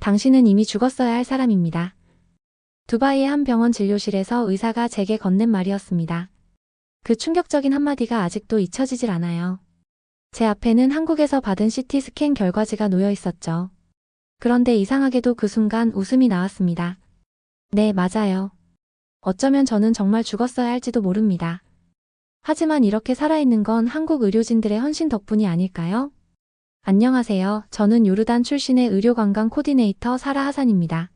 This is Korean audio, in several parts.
당신은 이미 죽었어야 할 사람입니다. 두바이의 한 병원 진료실에서 의사가 제게 건넨 말이었습니다. 그 충격적인 한마디가 아직도 잊혀지질 않아요. 제 앞에는 한국에서 받은 CT 스캔 결과지가 놓여 있었죠. 그런데 이상하게도 그 순간 웃음이 나왔습니다. 네, 맞아요. 어쩌면 저는 정말 죽었어야 할지도 모릅니다. 하지만 이렇게 살아있는 건 한국 의료진들의 헌신 덕분이 아닐까요? 안녕하세요. 저는 요르단 출신의 의료관광 코디네이터 사라 하산입니다.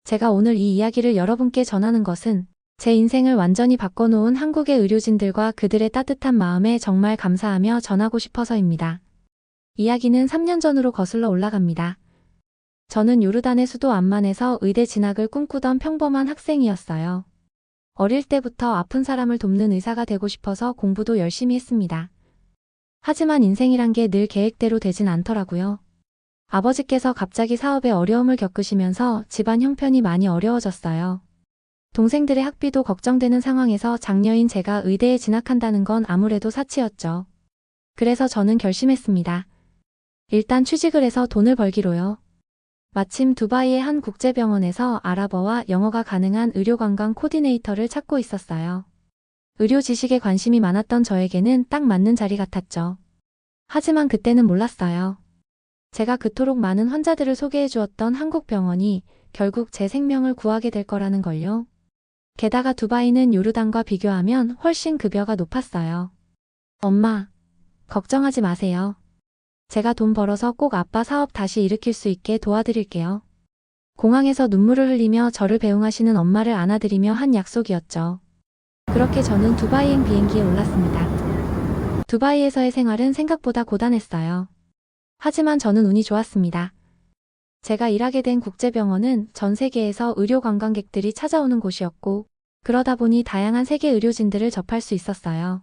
제가 오늘 이 이야기를 여러분께 전하는 것은 제 인생을 완전히 바꿔놓은 한국의 의료진들과 그들의 따뜻한 마음에 정말 감사하며 전하고 싶어서입니다. 이야기는 3년 전으로 거슬러 올라갑니다. 저는 요르단의 수도 암만에서 의대 진학을 꿈꾸던 평범한 학생이었어요. 어릴 때부터 아픈 사람을 돕는 의사가 되고 싶어서 공부도 열심히 했습니다. 하지만 인생이란 게 늘 계획대로 되진 않더라고요. 아버지께서 갑자기 사업에 어려움을 겪으시면서 집안 형편이 많이 어려워졌어요. 동생들의 학비도 걱정되는 상황에서 장녀인 제가 의대에 진학한다는 건 아무래도 사치였죠. 그래서 저는 결심했습니다. 일단 취직을 해서 돈을 벌기로요. 마침 두바이의 한 국제병원에서 아랍어와 영어가 가능한 의료관광 코디네이터를 찾고 있었어요. 의료 지식에 관심이 많았던 저에게는 딱 맞는 자리 같았죠. 하지만 그때는 몰랐어요. 제가 그토록 많은 환자들을 소개해 주었던 한국 병원이 결국 제 생명을 구하게 될 거라는 걸요. 게다가 두바이는 요르단과 비교하면 훨씬 급여가 높았어요. 엄마, 걱정하지 마세요. 제가 돈 벌어서 꼭 아빠 사업 다시 일으킬 수 있게 도와드릴게요. 공항에서 눈물을 흘리며 저를 배웅하시는 엄마를 안아드리며 한 약속이었죠. 그렇게 저는 두바이행 비행기에 올랐습니다. 두바이에서의 생활은 생각보다 고단했어요. 하지만 저는 운이 좋았습니다. 제가 일하게 된 국제병원은 전 세계에서 의료 관광객들이 찾아오는 곳이었고, 그러다 보니 다양한 세계 의료진들을 접할 수 있었어요.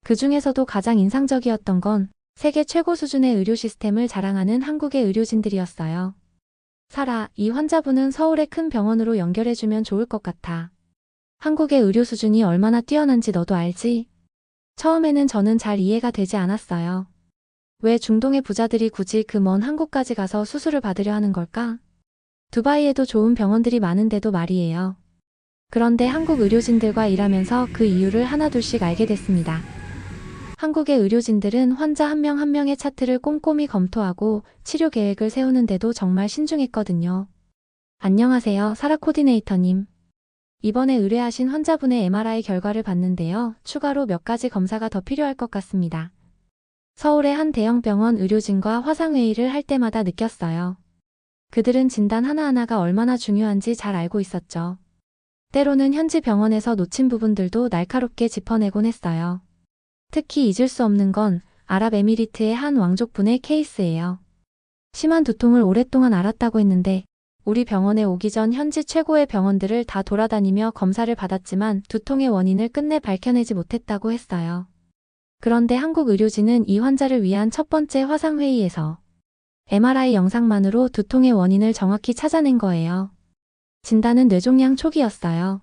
그 중에서도 가장 인상적이었던 건 세계 최고 수준의 의료 시스템을 자랑하는 한국의 의료진들이었어요. 사라, 이 환자분은 서울의 큰 병원으로 연결해주면 좋을 것 같아. 한국의 의료 수준이 얼마나 뛰어난지 너도 알지? 처음에는 저는 잘 이해가 되지 않았어요. 왜 중동의 부자들이 굳이 그 먼 한국까지 가서 수술을 받으려 하는 걸까? 두바이에도 좋은 병원들이 많은데도 말이에요. 그런데 한국 의료진들과 일하면서 그 이유를 하나둘씩 알게 됐습니다. 한국의 의료진들은 환자 한 명 한 명의 차트를 꼼꼼히 검토하고 치료 계획을 세우는데도 정말 신중했거든요. 안녕하세요, 사라 코디네이터님. 이번에 의뢰하신 환자분의 MRI 결과를 봤는데요. 추가로 몇 가지 검사가 더 필요할 것 같습니다. 서울의 한 대형 병원 의료진과 화상회의를 할 때마다 느꼈어요. 그들은 진단 하나하나가 얼마나 중요한지 잘 알고 있었죠. 때로는 현지 병원에서 놓친 부분들도 날카롭게 짚어내곤 했어요. 특히 잊을 수 없는 건 아랍에미리트의 한 왕족분의 케이스예요. 심한 두통을 오랫동안 앓았다고 했는데 우리 병원에 오기 전 현지 최고의 병원들을 다 돌아다니며 검사를 받았지만 두통의 원인을 끝내 밝혀내지 못했다고 했어요. 그런데 한국 의료진은 이 환자를 위한 첫 번째 화상회의에서 MRI 영상만으로 두통의 원인을 정확히 찾아낸 거예요. 진단은 뇌종양 초기였어요.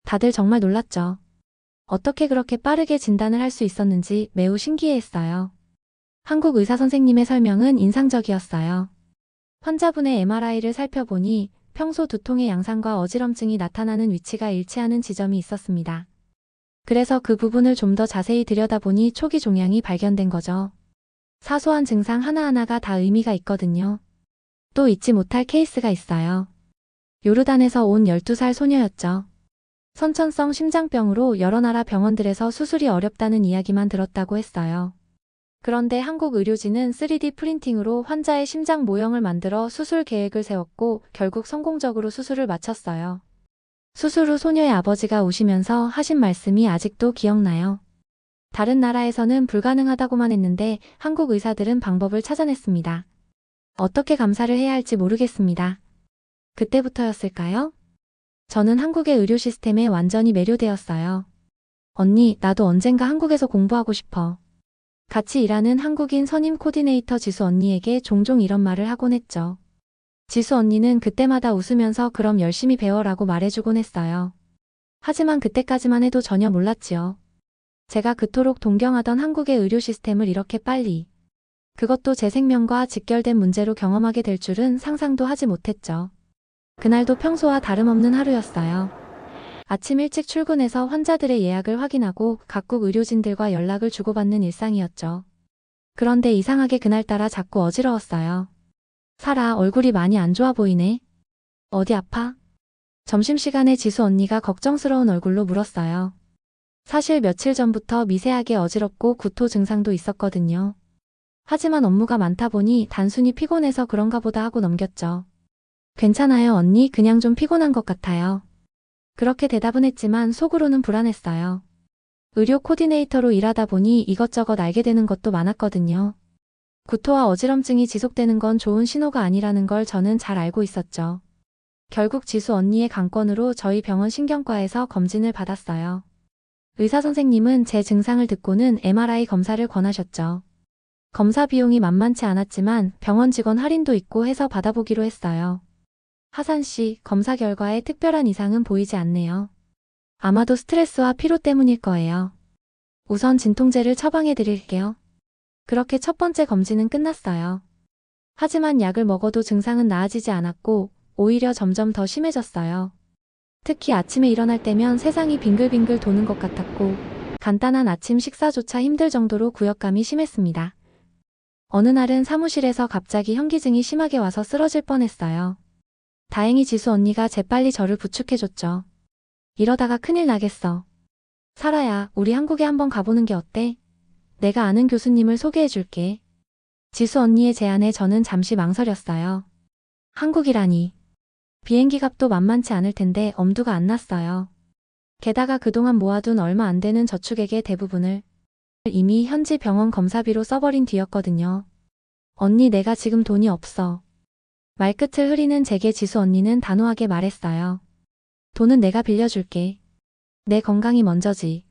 다들 정말 놀랐죠. 어떻게 그렇게 빠르게 진단을 할 수 있었는지 매우 신기해했어요. 한국 의사 선생님의 설명은 인상적이었어요. 환자분의 MRI를 살펴보니 평소 두통의 양상과 어지럼증이 나타나는 위치가 일치하는 지점이 있었습니다. 그래서 그 부분을 좀 더 자세히 들여다보니 초기 종양이 발견된 거죠. 사소한 증상 하나하나가 다 의미가 있거든요. 또 잊지 못할 케이스가 있어요. 요르단에서 온 12살 소녀였죠. 선천성 심장병으로 여러 나라 병원들에서 수술이 어렵다는 이야기만 들었다고 했어요. 그런데 한국 의료진은 3D 프린팅으로 환자의 심장 모형을 만들어 수술 계획을 세웠고 결국 성공적으로 수술을 마쳤어요. 수술 후 소녀의 아버지가 우시면서 하신 말씀이 아직도 기억나요. 다른 나라에서는 불가능하다고만 했는데 한국 의사들은 방법을 찾아냈습니다. 어떻게 감사를 해야 할지 모르겠습니다. 그때부터였을까요? 저는 한국의 의료 시스템에 완전히 매료되었어요. 언니, 나도 언젠가 한국에서 공부하고 싶어. 같이 일하는 한국인 선임 코디네이터 지수 언니에게 종종 이런 말을 하곤 했죠. 지수 언니는 그때마다 웃으면서 그럼 열심히 배워라고 말해주곤 했어요. 하지만 그때까지만 해도 전혀 몰랐지요. 제가 그토록 동경하던 한국의 의료 시스템을 이렇게 빨리 그것도 제 생명과 직결된 문제로 경험하게 될 줄은 상상도 하지 못했죠. 그날도 평소와 다름없는 하루였어요. 아침 일찍 출근해서 환자들의 예약을 확인하고 각국 의료진들과 연락을 주고받는 일상이었죠. 그런데 이상하게 그날따라 자꾸 어지러웠어요. 사라, 얼굴이 많이 안 좋아 보이네. 어디 아파? 점심시간에 지수 언니가 걱정스러운 얼굴로 물었어요. 사실 며칠 전부터 미세하게 어지럽고 구토 증상도 있었거든요. 하지만 업무가 많다 보니 단순히 피곤해서 그런가 보다 하고 넘겼죠. 괜찮아요, 언니. 그냥 좀 피곤한 것 같아요. 그렇게 대답은 했지만 속으로는 불안했어요. 의료 코디네이터로 일하다 보니 이것저것 알게 되는 것도 많았거든요. 구토와 어지럼증이 지속되는 건 좋은 신호가 아니라는 걸 저는 잘 알고 있었죠. 결국 지수 언니의 강권으로 저희 병원 신경과에서 검진을 받았어요. 의사 선생님은 제 증상을 듣고는 MRI 검사를 권하셨죠. 검사 비용이 만만치 않았지만 병원 직원 할인도 있고 해서 받아보기로 했어요. 하산 씨, 검사 결과에 특별한 이상은 보이지 않네요. 아마도 스트레스와 피로 때문일 거예요. 우선 진통제를 처방해 드릴게요. 그렇게 첫 번째 검진은 끝났어요. 하지만 약을 먹어도 증상은 나아지지 않았고 오히려 점점 더 심해졌어요. 특히 아침에 일어날 때면 세상이 빙글빙글 도는 것 같았고 간단한 아침 식사조차 힘들 정도로 구역감이 심했습니다. 어느 날은 사무실에서 갑자기 현기증이 심하게 와서 쓰러질 뻔했어요. 다행히 지수 언니가 재빨리 저를 부축해줬죠. 이러다가 큰일 나겠어. 사라야, 우리 한국에 한번 가보는 게 어때? 내가 아는 교수님을 소개해줄게. 지수 언니의 제안에 저는 잠시 망설였어요. 한국이라니. 비행기 값도 만만치 않을 텐데 엄두가 안 났어요. 게다가 그동안 모아둔 얼마 안 되는 저축액의 대부분을 이미 현지 병원 검사비로 써버린 뒤였거든요. 언니, 내가 지금 돈이 없어. 말끝을 흐리는 제게 지수 언니는 단호하게 말했어요. 돈은 내가 빌려줄게. 내 건강이 먼저지.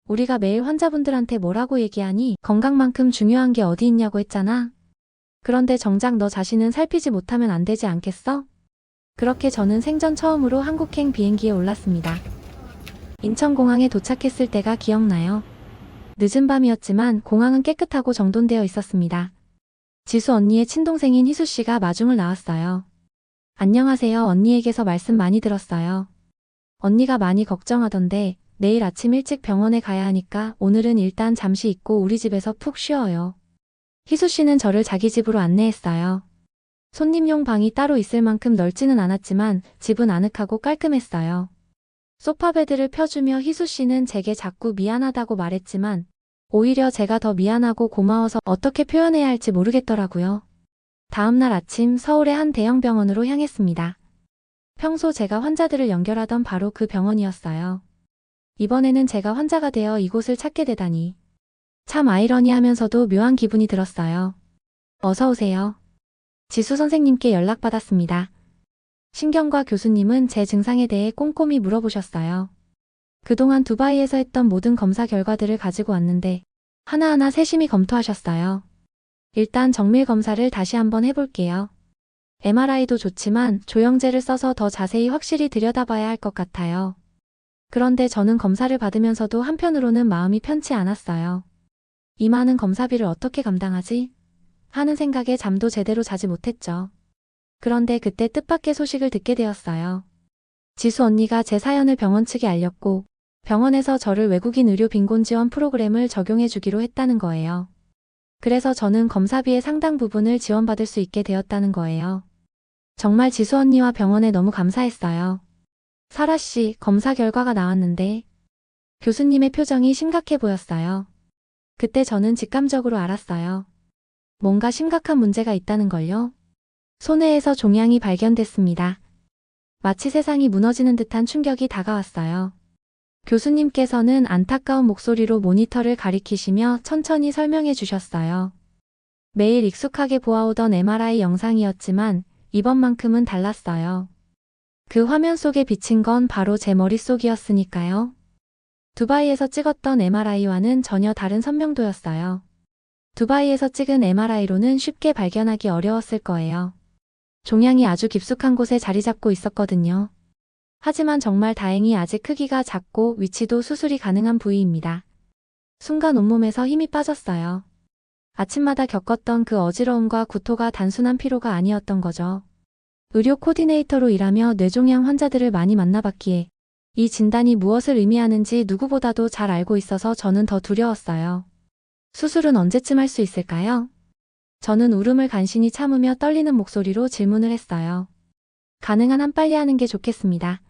우리가 매일 환자분들한테 뭐라고 얘기하니 건강만큼 중요한 게 어디 있냐고 했잖아. 그런데 정작 너 자신은 살피지 못하면 안 되지 않겠어? 그렇게 저는 생전 처음으로 한국행 비행기에 올랐습니다. 인천공항에 도착했을 때가 기억나요. 늦은 밤이었지만 공항은 깨끗하고 정돈되어 있었습니다. 지수 언니의 친동생인 희수 씨가 마중을 나왔어요. 안녕하세요. 언니에게서 말씀 많이 들었어요. 언니가 많이 걱정하던데 내일 아침 일찍 병원에 가야 하니까 오늘은 일단 잠시 있고 우리 집에서 푹 쉬어요. 희수 씨는 저를 자기 집으로 안내했어요. 손님용 방이 따로 있을 만큼 넓지는 않았지만 집은 아늑하고 깔끔했어요. 소파 베드를 펴주며 희수 씨는 제게 자꾸 미안하다고 말했지만 오히려 제가 더 미안하고 고마워서 어떻게 표현해야 할지 모르겠더라고요. 다음날 아침 서울의 한 대형 병원으로 향했습니다. 평소 제가 환자들을 연결하던 바로 그 병원이었어요. 이번에는 제가 환자가 되어 이곳을 찾게 되다니. 참 아이러니하면서도 묘한 기분이 들었어요. 어서 오세요. 지수 선생님께 연락받았습니다. 신경과 교수님은 제 증상에 대해 꼼꼼히 물어보셨어요. 그동안 두바이에서 했던 모든 검사 결과들을 가지고 왔는데 하나하나 세심히 검토하셨어요. 일단 정밀 검사를 다시 한번 해볼게요. MRI도 좋지만 조영제를 써서 더 자세히 확실히 들여다봐야 할 것 같아요. 그런데 저는 검사를 받으면서도 한편으로는 마음이 편치 않았어요. 이 많은 검사비를 어떻게 감당하지? 하는 생각에 잠도 제대로 자지 못했죠. 그런데 그때 뜻밖의 소식을 듣게 되었어요. 지수 언니가 제 사연을 병원 측에 알렸고 병원에서 저를 외국인 의료 빈곤 지원 프로그램을 적용해 주기로 했다는 거예요. 그래서 저는 검사비의 상당 부분을 지원받을 수 있게 되었다는 거예요. 정말 지수 언니와 병원에 너무 감사했어요. 사라 씨, 검사 결과가 나왔는데 교수님의 표정이 심각해 보였어요. 그때 저는 직감적으로 알았어요. 뭔가 심각한 문제가 있다는 걸요. 손해에서 종양이 발견됐습니다. 마치 세상이 무너지는 듯한 충격이 다가왔어요. 교수님께서는 안타까운 목소리로 모니터를 가리키시며 천천히 설명해 주셨어요. 매일 익숙하게 보아오던 MRI 영상이었지만 이번만큼은 달랐어요. 그 화면 속에 비친 건 바로 제 머릿속이었으니까요. 두바이에서 찍었던 MRI와는 전혀 다른 선명도였어요. 두바이에서 찍은 MRI로는 쉽게 발견하기 어려웠을 거예요. 종양이 아주 깊숙한 곳에 자리 잡고 있었거든요. 하지만 정말 다행히 아직 크기가 작고 위치도 수술이 가능한 부위입니다. 순간 온몸에서 힘이 빠졌어요. 아침마다 겪었던 그 어지러움과 구토가 단순한 피로가 아니었던 거죠. 의료 코디네이터로 일하며 뇌종양 환자들을 많이 만나봤기에 이 진단이 무엇을 의미하는지 누구보다도 잘 알고 있어서 저는 더 두려웠어요. 수술은 언제쯤 할 수 있을까요? 저는 울음을 간신히 참으며 떨리는 목소리로 질문을 했어요. 가능한 한 빨리 하는 게 좋겠습니다.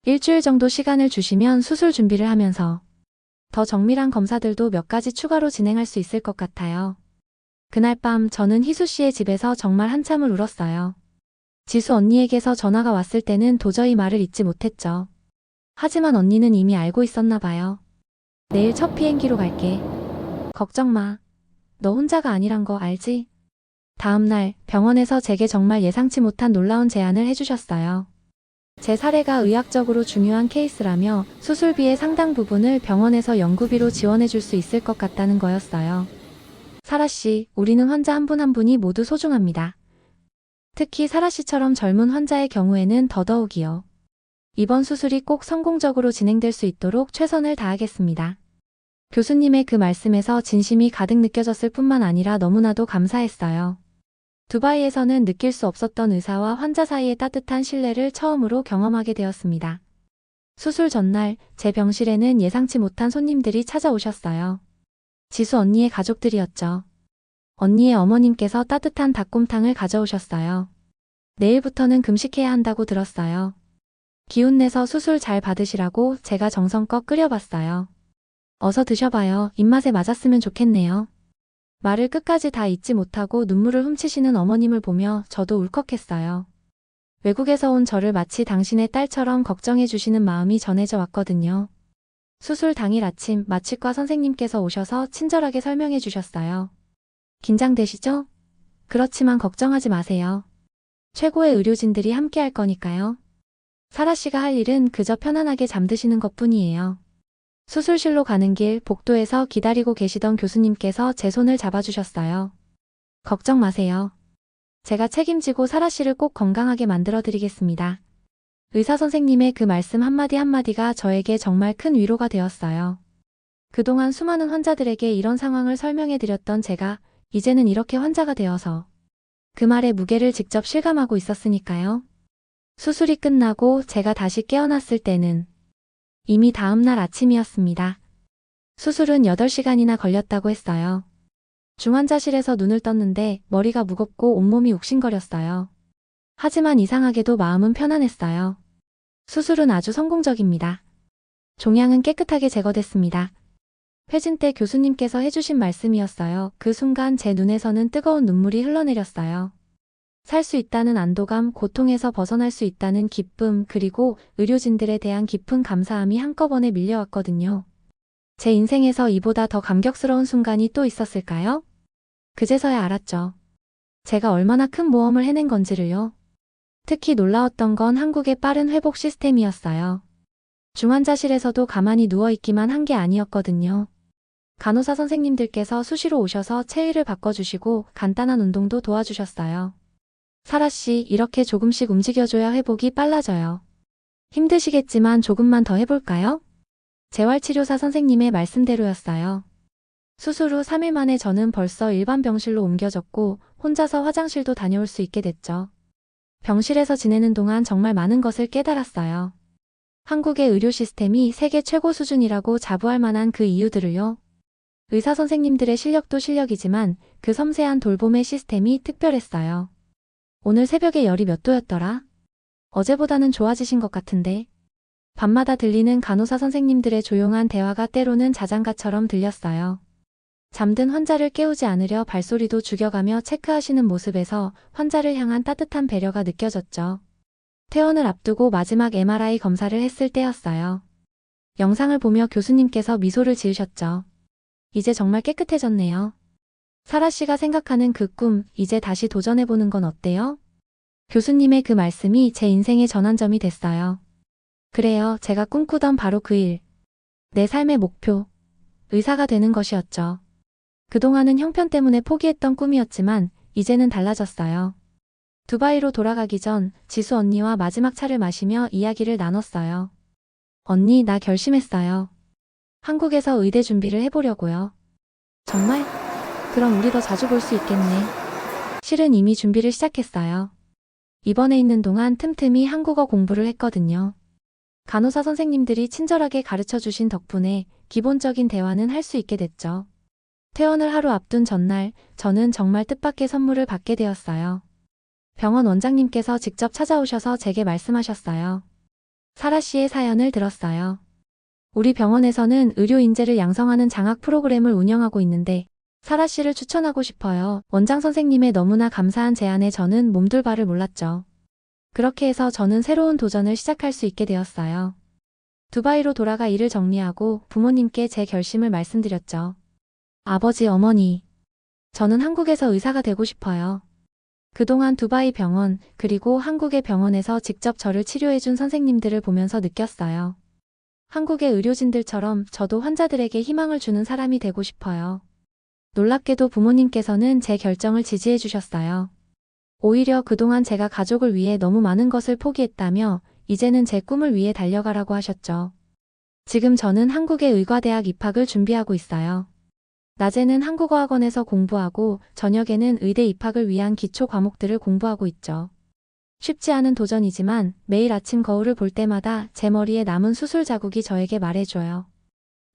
일주일 정도 시간을 주시면 수술 준비를 하면서 더 정밀한 검사들도 몇 가지 추가로 진행할 수 있을 것 같아요. 그날 밤 저는 희수 씨의 집에서 정말 한참을 울었어요. 지수 언니에게서 전화가 왔을 때는 도저히 말을 잇지 못했죠. 하지만 언니는 이미 알고 있었나 봐요. 내일 첫 비행기로 갈게. 걱정 마. 너 혼자가 아니란 거 알지? 다음날 병원에서 제게 정말 예상치 못한 놀라운 제안을 해주셨어요. 제 사례가 의학적으로 중요한 케이스라며 수술비의 상당 부분을 병원에서 연구비로 지원해 줄 수 있을 것 같다는 거였어요. 사라 씨, 우리는 환자 한 분 한 분이 모두 소중합니다. 특히 사라 씨처럼 젊은 환자의 경우에는 더더욱이요. 이번 수술이 꼭 성공적으로 진행될 수 있도록 최선을 다하겠습니다. 교수님의 그 말씀에서 진심이 가득 느껴졌을 뿐만 아니라 너무나도 감사했어요. 두바이에서는 느낄 수 없었던 의사와 환자 사이의 따뜻한 신뢰를 처음으로 경험하게 되었습니다. 수술 전날 제 병실에는 예상치 못한 손님들이 찾아오셨어요. 지수 언니의 가족들이었죠. 언니의 어머님께서 따뜻한 닭곰탕을 가져오셨어요. 내일부터는 금식해야 한다고 들었어요. 기운내서 수술 잘 받으시라고 제가 정성껏 끓여봤어요. 어서 드셔봐요. 입맛에 맞았으면 좋겠네요. 말을 끝까지 다 잊지 못하고 눈물을 훔치시는 어머님을 보며 저도 울컥했어요. 외국에서 온 저를 마치 당신의 딸처럼 걱정해 주시는 마음이 전해져 왔거든요. 수술 당일 아침 마취과 선생님께서 오셔서 친절하게 설명해 주셨어요. 긴장되시죠? 그렇지만 걱정하지 마세요. 최고의 의료진들이 함께 할 거니까요. 사라 씨가 할 일은 그저 편안하게 잠드시는 것뿐이에요. 수술실로 가는 길 복도에서 기다리고 계시던 교수님께서 제 손을 잡아주셨어요. 걱정 마세요. 제가 책임지고 사라 씨를 꼭 건강하게 만들어 드리겠습니다. 의사 선생님의 그 말씀 한마디 한마디가 저에게 정말 큰 위로가 되었어요. 그동안 수많은 환자들에게 이런 상황을 설명해 드렸던 제가 이제는 이렇게 환자가 되어서 그 말의 무게를 직접 실감하고 있었으니까요. 수술이 끝나고 제가 다시 깨어났을 때는 이미 다음날 아침이었습니다. 수술은 8시간이나 걸렸다고 했어요. 중환자실에서 눈을 떴는데 머리가 무겁고 온몸이 욱신거렸어요. 하지만 이상하게도 마음은 편안했어요. 수술은 아주 성공적입니다. 종양은 깨끗하게 제거됐습니다. 회진 때 교수님께서 해주신 말씀이었어요. 그 순간 제 눈에서는 뜨거운 눈물이 흘러내렸어요. 살 수 있다는 안도감, 고통에서 벗어날 수 있다는 기쁨, 그리고 의료진들에 대한 깊은 감사함이 한꺼번에 밀려왔거든요. 제 인생에서 이보다 더 감격스러운 순간이 또 있었을까요? 그제서야 알았죠. 제가 얼마나 큰 모험을 해낸 건지를요. 특히 놀라웠던 건 한국의 빠른 회복 시스템이었어요. 중환자실에서도 가만히 누워있기만 한 게 아니었거든요. 간호사 선생님들께서 수시로 오셔서 체위를 바꿔주시고 간단한 운동도 도와주셨어요. 사라 씨, 이렇게 조금씩 움직여줘야 회복이 빨라져요. 힘드시겠지만 조금만 더 해볼까요? 재활치료사 선생님의 말씀대로였어요. 수술 후 3일 만에 저는 벌써 일반 병실로 옮겨졌고 혼자서 화장실도 다녀올 수 있게 됐죠. 병실에서 지내는 동안 정말 많은 것을 깨달았어요. 한국의 의료 시스템이 세계 최고 수준이라고 자부할 만한 그 이유들을요. 의사 선생님들의 실력도 실력이지만 그 섬세한 돌봄의 시스템이 특별했어요. 오늘 새벽에 열이 몇 도였더라? 어제보다는 좋아지신 것 같은데. 밤마다 들리는 간호사 선생님들의 조용한 대화가 때로는 자장가처럼 들렸어요. 잠든 환자를 깨우지 않으려 발소리도 죽여가며 체크하시는 모습에서 환자를 향한 따뜻한 배려가 느껴졌죠. 퇴원을 앞두고 마지막 MRI 검사를 했을 때였어요. 영상을 보며 교수님께서 미소를 지으셨죠. 이제 정말 깨끗해졌네요. 사라 씨가 생각하는 그 꿈, 이제 다시 도전해보는 건 어때요? 교수님의 그 말씀이 제 인생의 전환점이 됐어요. 그래요, 제가 꿈꾸던 바로 그 일. 내 삶의 목표. 의사가 되는 것이었죠. 그동안은 형편 때문에 포기했던 꿈이었지만 이제는 달라졌어요. 두바이로 돌아가기 전 지수 언니와 마지막 차를 마시며 이야기를 나눴어요. 언니, 나 결심했어요. 한국에서 의대 준비를 해보려고요. 정말? 그럼 우리 더 자주 볼 수 있겠네. 실은 이미 준비를 시작했어요. 입원해 있는 동안 틈틈이 한국어 공부를 했거든요. 간호사 선생님들이 친절하게 가르쳐 주신 덕분에 기본적인 대화는 할 수 있게 됐죠. 퇴원을 하루 앞둔 전날, 저는 정말 뜻밖의 선물을 받게 되었어요. 병원 원장님께서 직접 찾아오셔서 제게 말씀하셨어요. 사라 씨의 사연을 들었어요. 우리 병원에서는 의료 인재를 양성하는 장학 프로그램을 운영하고 있는데 사라 씨를 추천하고 싶어요. 원장 선생님의 너무나 감사한 제안에 저는 몸둘 바를 몰랐죠. 그렇게 해서 저는 새로운 도전을 시작할 수 있게 되었어요. 두바이로 돌아가 일을 정리하고 부모님께 제 결심을 말씀드렸죠. 아버지, 어머니, 저는 한국에서 의사가 되고 싶어요. 그동안 두바이 병원, 그리고 한국의 병원에서 직접 저를 치료해준 선생님들을 보면서 느꼈어요. 한국의 의료진들처럼 저도 환자들에게 희망을 주는 사람이 되고 싶어요. 놀랍게도 부모님께서는 제 결정을 지지해 주셨어요. 오히려 그동안 제가 가족을 위해 너무 많은 것을 포기했다며 이제는 제 꿈을 위해 달려가라고 하셨죠. 지금 저는 한국의 의과대학 입학을 준비하고 있어요. 낮에는 한국어 학원에서 공부하고 저녁에는 의대 입학을 위한 기초 과목들을 공부하고 있죠. 쉽지 않은 도전이지만 매일 아침 거울을 볼 때마다 제 머리에 남은 수술 자국이 저에게 말해줘요.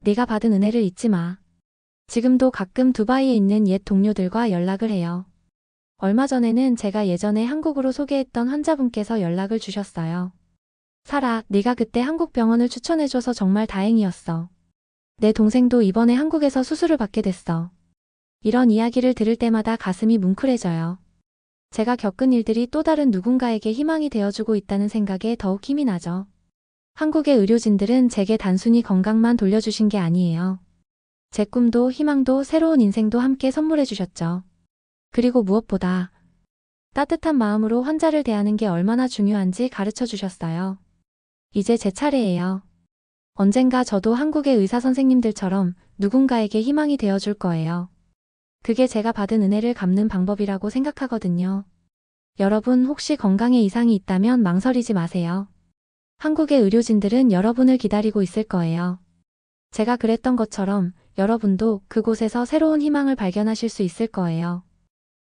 네가 받은 은혜를 잊지 마. 지금도 가끔 두바이에 있는 옛 동료들과 연락을 해요. 얼마 전에는 제가 예전에 한국으로 소개했던 환자분께서 연락을 주셨어요. 사라, 네가 그때 한국 병원을 추천해줘서 정말 다행이었어. 내 동생도 이번에 한국에서 수술을 받게 됐어. 이런 이야기를 들을 때마다 가슴이 뭉클해져요. 제가 겪은 일들이 또 다른 누군가에게 희망이 되어주고 있다는 생각에 더욱 힘이 나죠. 한국의 의료진들은 제게 단순히 건강만 돌려주신 게 아니에요. 제 꿈도 희망도 새로운 인생도 함께 선물해 주셨죠. 그리고 무엇보다 따뜻한 마음으로 환자를 대하는 게 얼마나 중요한지 가르쳐 주셨어요. 이제 제 차례예요. 언젠가 저도 한국의 의사 선생님들처럼 누군가에게 희망이 되어줄 거예요. 그게 제가 받은 은혜를 갚는 방법이라고 생각하거든요. 여러분 혹시 건강에 이상이 있다면 망설이지 마세요. 한국의 의료진들은 여러분을 기다리고 있을 거예요. 제가 그랬던 것처럼 여러분도 그곳에서 새로운 희망을 발견하실 수 있을 거예요.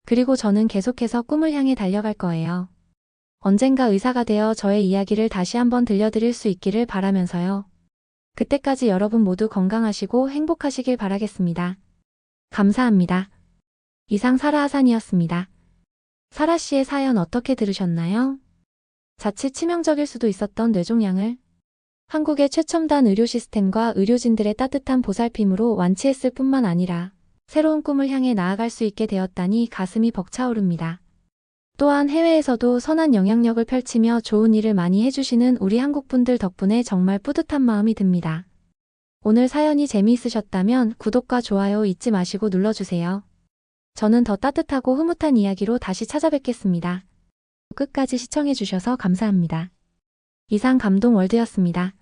그리고 저는 계속해서 꿈을 향해 달려갈 거예요. 언젠가 의사가 되어 저의 이야기를 다시 한번 들려드릴 수 있기를 바라면서요. 그때까지 여러분 모두 건강하시고 행복하시길 바라겠습니다. 감사합니다. 이상 사라 하산이었습니다. 사라 씨의 사연 어떻게 들으셨나요? 자칫 치명적일 수도 있었던 뇌종양을 한국의 최첨단 의료 시스템과 의료진들의 따뜻한 보살핌으로 완치했을 뿐만 아니라 새로운 꿈을 향해 나아갈 수 있게 되었다니 가슴이 벅차오릅니다. 또한 해외에서도 선한 영향력을 펼치며 좋은 일을 많이 해주시는 우리 한국분들 덕분에 정말 뿌듯한 마음이 듭니다. 오늘 사연이 재미있으셨다면 구독과 좋아요 잊지 마시고 눌러주세요. 저는 더 따뜻하고 흐뭇한 이야기로 다시 찾아뵙겠습니다. 끝까지 시청해주셔서 감사합니다. 이상 감동월드였습니다.